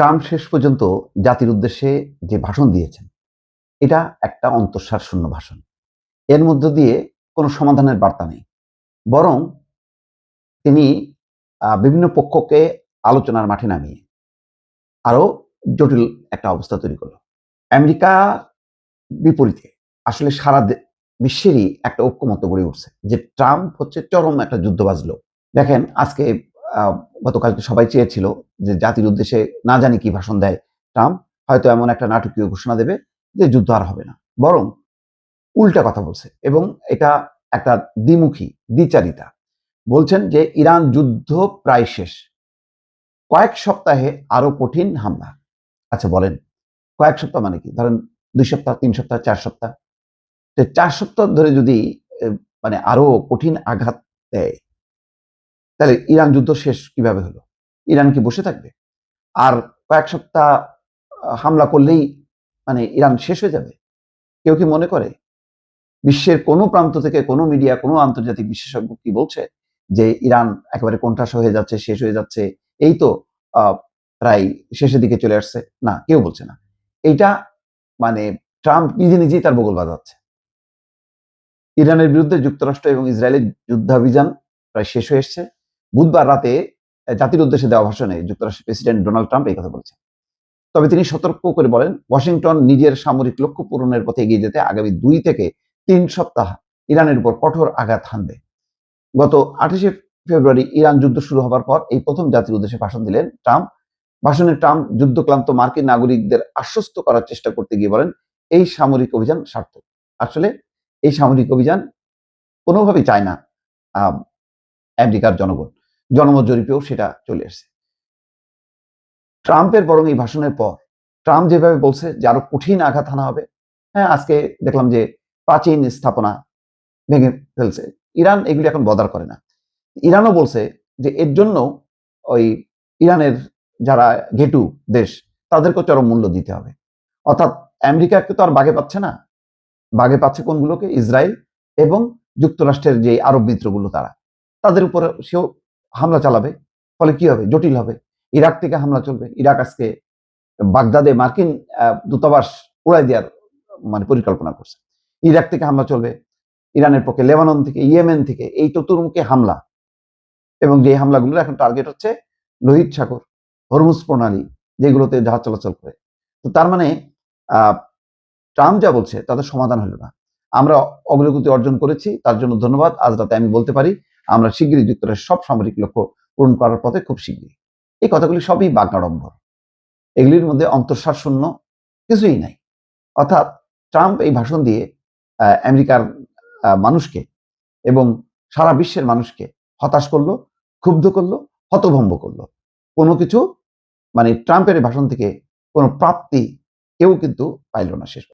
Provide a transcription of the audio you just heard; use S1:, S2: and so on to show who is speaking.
S1: Trump শেষ পর্যন্ত জাতির উদ্দেশ্যে যে ভাষণ দিয়েছেন, এটা একটা অন্তঃসার শূন্য ভাষণ। এর মধ্য দিয়ে কোনো সমাধানের বার্তা নেই। বরং তিনি বিভিন্ন পক্ষকে আলোচনার মাঠে নামিয়ে আরো জটিল একটা অবস্থা তৈরি করল। আমেরিকা বিপরীতে আসলে সারা বিশ্বেরই একটা ঐক্যমত্য গড়ে উঠছে যে ট্রাম্প হচ্ছে চরম একটা যুদ্ধবাজ লোক। দেখেন আজকে গতকালকে সবাই চেয়েছিল যে জাতির উদ্দেশ্যে না জানি কি ভাষণ দেয় ট্রাম্প, হয়তো এমন একটা নাটকীয় ঘোষণা দেবে যে যুদ্ধ আর হবে না, বরং উল্টা কথা বলছে এবং এটা একটা দ্বিমুখী দ্বিচারিতা। বলছেন যে ইরান যুদ্ধ প্রায় শেষ, কয়েক সপ্তাহে আরো কঠিন হামলা। আচ্ছা বলেন, কয়েক সপ্তাহ মানে কি? ধরেন 2 সপ্তাহ, 3 সপ্তাহ, 4 সপ্তাহ। 4 সপ্তাহ ধরে যদি মানে আরো কঠিন আঘাত দেয়, তাহলে ইরান যুদ্ধ শেষ কিভাবে হলো? ইরান কি বসে থাকবে? আর কয়েক সপ্তাহ হামলা করলেই মানে ইরান শেষ হয়ে যাবে? কেউ কি মনে করে? বিশ্বের কোনো প্রান্ত থেকে কোনো মিডিয়া, কোনো আন্তর্জাতিক বিশেষজ্ঞ কি বলছে যে ইরান একেবারে কোণঠাসা হয়ে যাচ্ছে, শেষ হয়ে যাচ্ছে, এই তো প্রায় শেষের দিকে চলে আসছে? না, কেউ বলছে না। এইটা মানে ট্রাম্প নিজে নিজেই তার বগল বাজাচ্ছে। ইরানের বিরুদ্ধে যুক্তরাষ্ট্র এবং ইসরায়েলের যুদ্ধাভিযান প্রায় শেষ হয়ে এসছে। বুধবার রাতে জাতির উদ্দেশ্যে দেওয়া ভাষণে যুক্তরাষ্ট্রের প্রেসিডেন্ট ডোনাল্ড ট্রাম্প এই কথা বলেছেন। তবে তিনি সতর্ক করে বলেন, ওয়াশিংটন নিজের সামরিক লক্ষ্য পূরণের পথে এগিয়ে যেতে আগামী 2 থেকে 3 সপ্তাহ ইরানের উপর কঠোর আঘাত হানবে। গত 28শে ফেব্রুয়ারি ইরান যুদ্ধ শুরু হবার পর এই প্রথম জাতির উদ্দেশ্যে ভাষণ দিলেন ট্রাম্প। ভাষণে ট্রাম্প যুদ্ধক্লান্ত মার্কিন নাগরিকদের আশ্বস্ত করার চেষ্টা করতে গিয়ে বলেন, এই সামরিক অভিযান সার্থক। আসলে এই সামরিক অভিযান কোনোভাবেই চায় না আমেরিকার জনগণ। জনমত জরিপেও সেটা চলে এসেছে। ট্রাম্পের বরং এই ভাষণের পর ট্রাম্প যেভাবে বলছে যে আরো কঠিন আঘাত হানা হবে। হ্যাঁ, আজকে দেখলাম যে প্রাচীন স্থাপনা ভেঙে ফেলছে। ইরান এগুলি এখন বদার করে না। ইরানও বলছে যে এর জন্য ওই ইরানের যারা ঘেটু দেশ তাদেরকেও চরম মূল্য দিতে হবে। অর্থাৎ আমেরিকাকে তো আর বাগে পাচ্ছে না, বাগে পাচ্ছে কোনগুলোকে? ইসরায়েল এবং যুক্তরাষ্ট্রের যে আরব মিত্রগুলো তাদের উপরে সেও হামলা চালাবে। ফলে কি হবে? জটিল হবে। ইরাক থেকে হামলা চলবে। ইরাক আজকে বাগদাদে মার্কিন দূতাবাস উড়াই দেওয়ার মানে পরিকল্পনা করছে। ইরাক থেকে হামলা চলবে, ইরানের পক্ষে লেবানন থেকে, ইয়েমেন থেকে, এই চতুর্মুখী হামলা। এবং যে হামলাগুলোর এখন টার্গেট হচ্ছে লোহিত সাগর, হরমুজ প্রণালী, যেগুলোতে জাহাজ চলাচল করে। তো তার মানে ট্রাম্প যা বলছে তাদের সমাধান হলো না। আমরা অগ্রগতি অর্জন করেছি, তার জন্য ধন্যবাদ। আজ রাতে আমি বলতে পারি আমরা শিগগিরই যুক্তরাষ্ট্রের সব সামরিক লক্ষ্য পূরণ করার পথে খুব শিগগিরই। এই কথাগুলি সবই বাকডম্বর। এগুলির মধ্যে অন্তঃসার শূন্য কিছুই নাই। অর্থাৎ ট্রাম্প এই ভাষণ দিয়ে আমেরিকার মানুষকে এবং সারা বিশ্বের মানুষকে হতাশ করলো, ক্ষুব্ধ করলো, হতভম্ব করলো। কোনো কিছু মানে ট্রাম্পের ভাষণ থেকে কোনো প্রাপ্তি কেউ কিন্তু পাইল না শেষ।